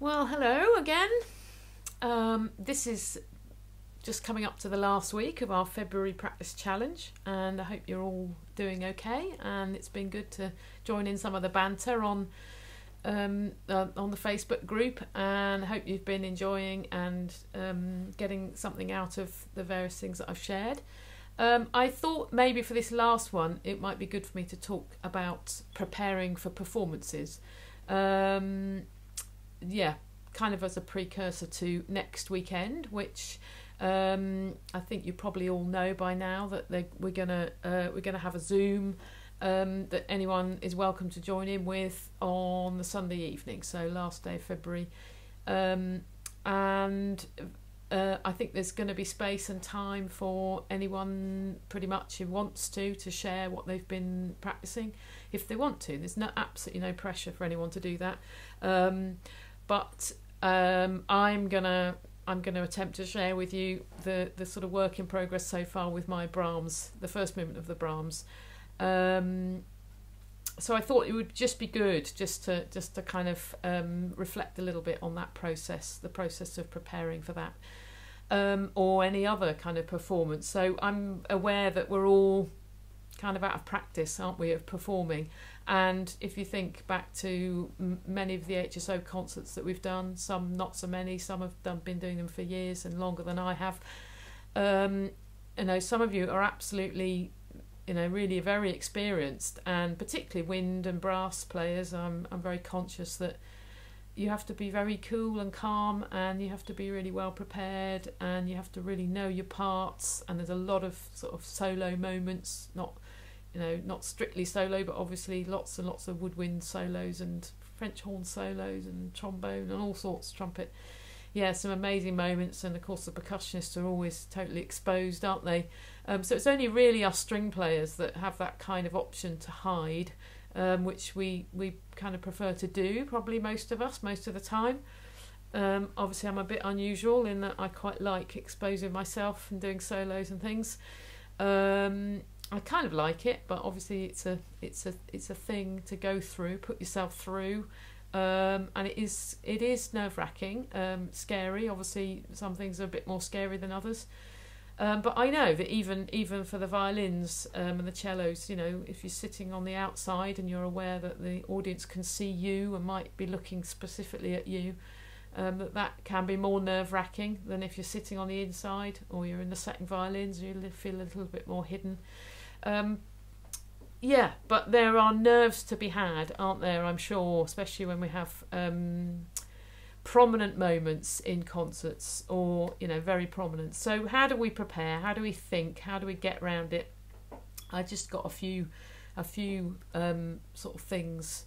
Well, hello again. This is just coming up to the last week of our February practice challenge, and I hope you're all doing okay. And it's been good to join in some of the banter on the Facebook group, and I hope you've been enjoying and getting something out of the various things that I've shared. I thought maybe for this last one it might be good for me to talk about preparing for performances. Kind of as a precursor to next weekend, which I think you probably all know by now that we're gonna have a Zoom that anyone is welcome to join in with on the Sunday evening, so last day of February, and I think there's going to be space and time for anyone pretty much who wants to share what they've been practicing if they want to. There's absolutely no pressure for anyone to do that. But I'm gonna attempt to share with you the sort of work in progress so far with my Brahms, the first movement of the Brahms. So I thought it would just be good just to kind of reflect a little bit on that process, the process of preparing for that, or any other kind of performance. So I'm aware that we're all kind of out of practice, aren't we, of performing. And if you think back to many of the HSO concerts that we've done, some not so many, some have been doing them for years and longer than I have. Some of you are absolutely, really very experienced, and particularly wind and brass players. I'm very conscious that you have to be very cool and calm, and you have to be really well prepared, and you have to really know your parts. And there's a lot of sort of solo moments, not strictly solo, but obviously lots and lots of woodwind solos and French horn solos and trombone and all sorts, trumpet. Yeah, some amazing moments, and of course the percussionists are always totally exposed, aren't they? So it's only really us string players that have that kind of option to hide, which we kind of prefer to do, probably most of us, most of the time. Obviously I'm a bit unusual in that I quite like exposing myself and doing solos and things. I kind of like it, but obviously it's a thing to go through, put yourself through, and it is nerve-wracking, scary. Obviously, some things are a bit more scary than others, but I know that even for the violins and the cellos, if you're sitting on the outside and you're aware that the audience can see you and might be looking specifically at you, that can be more nerve-wracking than if you're sitting on the inside or you're in the second violins. You feel a little bit more hidden. But there are nerves to be had, aren't there? I'm sure, especially when we have prominent moments in concerts, or very prominent. So how do we prepare? How do we think? How do we get around it? I just got a few sort of things,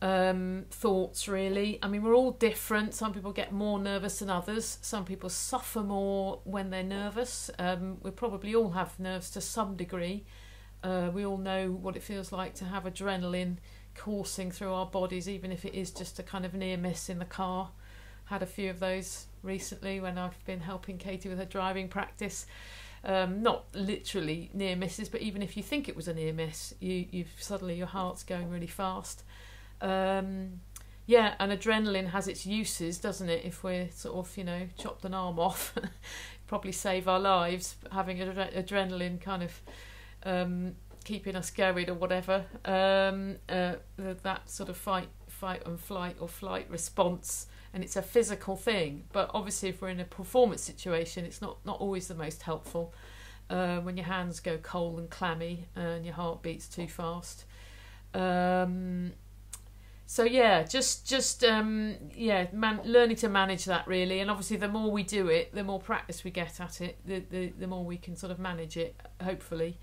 thoughts really. I mean, we're all different. Some people get more nervous than others. Some people suffer more when they're nervous. We probably all have nerves to some degree. We all know what it feels like to have adrenaline coursing through our bodies, even if it is just a kind of near miss in the car. Had a few of those recently when I've been helping Katie with her driving practice. Not literally near misses, but even if you think it was a near miss, you've suddenly your heart's going really fast. And adrenaline has its uses, doesn't it? If we're sort of, chopped an arm off, probably save our lives, having adrenaline kind of keeping us going or whatever. That sort of fight and flight or flight response, and it's a physical thing. But obviously, if we're in a performance situation, it's not always the most helpful. When your hands go cold and clammy and your heart beats too fast. Learning to manage that really, and obviously the more we do it, the more practice we get at it, the more we can sort of manage it, hopefully.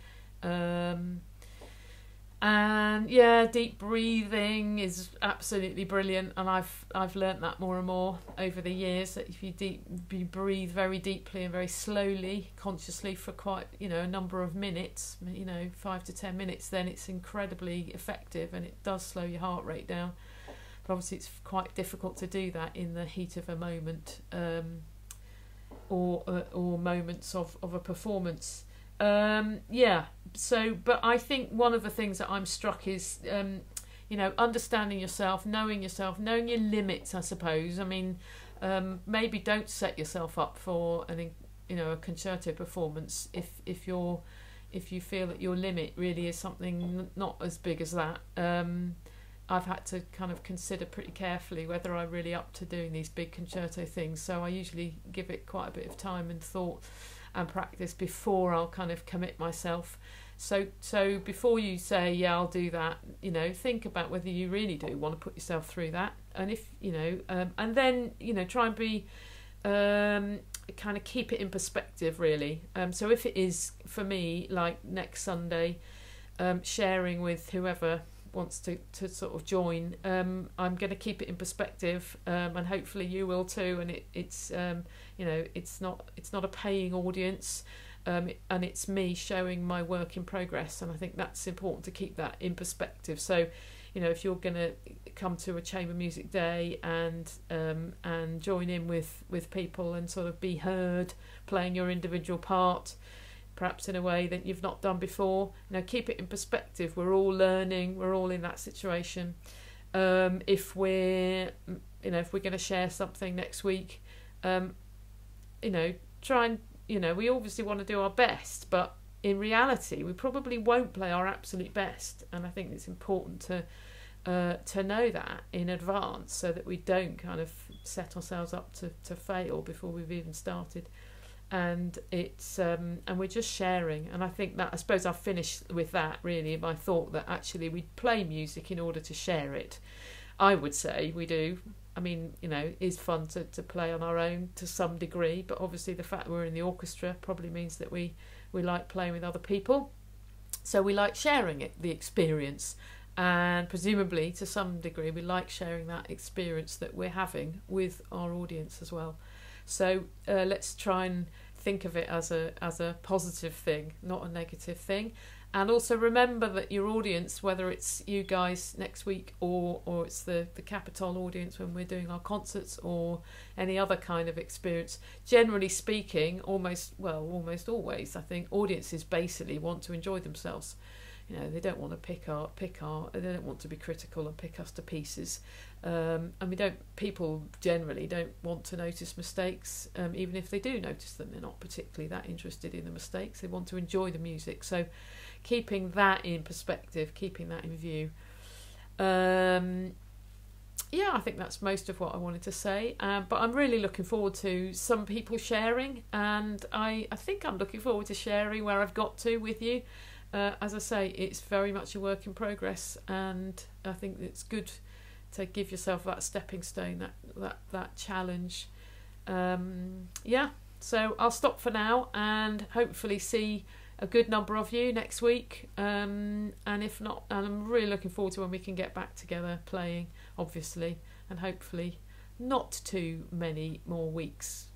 Deep breathing is absolutely brilliant, and I've learnt that more and more over the years, that if you breathe very deeply and very slowly, consciously for quite a number of minutes, 5 to 10 minutes, then it's incredibly effective, and it does slow your heart rate down. But obviously it's quite difficult to do that in the heat of a moment, or moments of a performance. But I think one of the things that I'm struck is understanding yourself, knowing your limits, I suppose. I mean, maybe don't set yourself up for a concerto performance if you feel that your limit really is something not as big as that. I've had to kind of consider pretty carefully whether I'm really up to doing these big concerto things, so I usually give it quite a bit of time and thought and practice before I'll kind of commit myself. So before you say, yeah, I'll do that, think about whether you really do want to put yourself through that, and if and then try and be kind of keep it in perspective, really. So if it is, for me, like next Sunday, sharing with whoever wants to sort of join, I'm going to keep it in perspective, and hopefully you will too. And it's not a paying audience, and it's me showing my work in progress, and I think that's important to keep that in perspective. So if you're going to come to a chamber music day and join in with people and sort of be heard playing your individual part, perhaps in a way that you've not done before, keep it in perspective. We're all learning, we're all in that situation. If we're going to share something next week, try and we obviously want to do our best, but in reality we probably won't play our absolute best, and I think it's important to know that in advance, so that we don't kind of set ourselves up to fail before we've even started. And it's and we're just sharing, and I think that, I suppose I'll finish with that, really, my thought that actually we play music in order to share it. I would say we do. I mean, it's fun to play on our own to some degree, but obviously the fact we're in the orchestra probably means that we like playing with other people, so we like sharing the experience, and presumably to some degree we like sharing that experience that we're having with our audience as well. So let's try and think of it as a positive thing, not a negative thing. And also remember that your audience, whether it's you guys next week or it's the Capitol audience when we're doing our concerts, or any other kind of experience, generally speaking, almost always, I think audiences basically want to enjoy themselves. They don't want to pick our, they don't want to be critical and pick us to pieces. And people generally don't want to notice mistakes. Even if they do notice them, they're not particularly that interested in the mistakes. They want to enjoy the music. So keeping that in perspective, keeping that in view. I think that's most of what I wanted to say. But I'm really looking forward to some people sharing, and I think I'm looking forward to sharing where I've got to with you. As I say, it's very much a work in progress, and I think it's good to give yourself that stepping stone, that challenge. So I'll stop for now, and hopefully see a good number of you next week. And if not, and I'm really looking forward to when we can get back together playing, obviously, and hopefully not too many more weeks,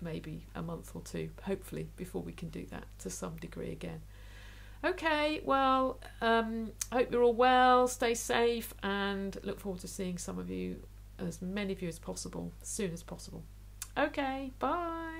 maybe a month or two, hopefully, before we can do that to some degree again. Okay, well, I hope you're all well, stay safe, and look forward to seeing some of you, as many of you as possible, as soon as possible. Okay, bye.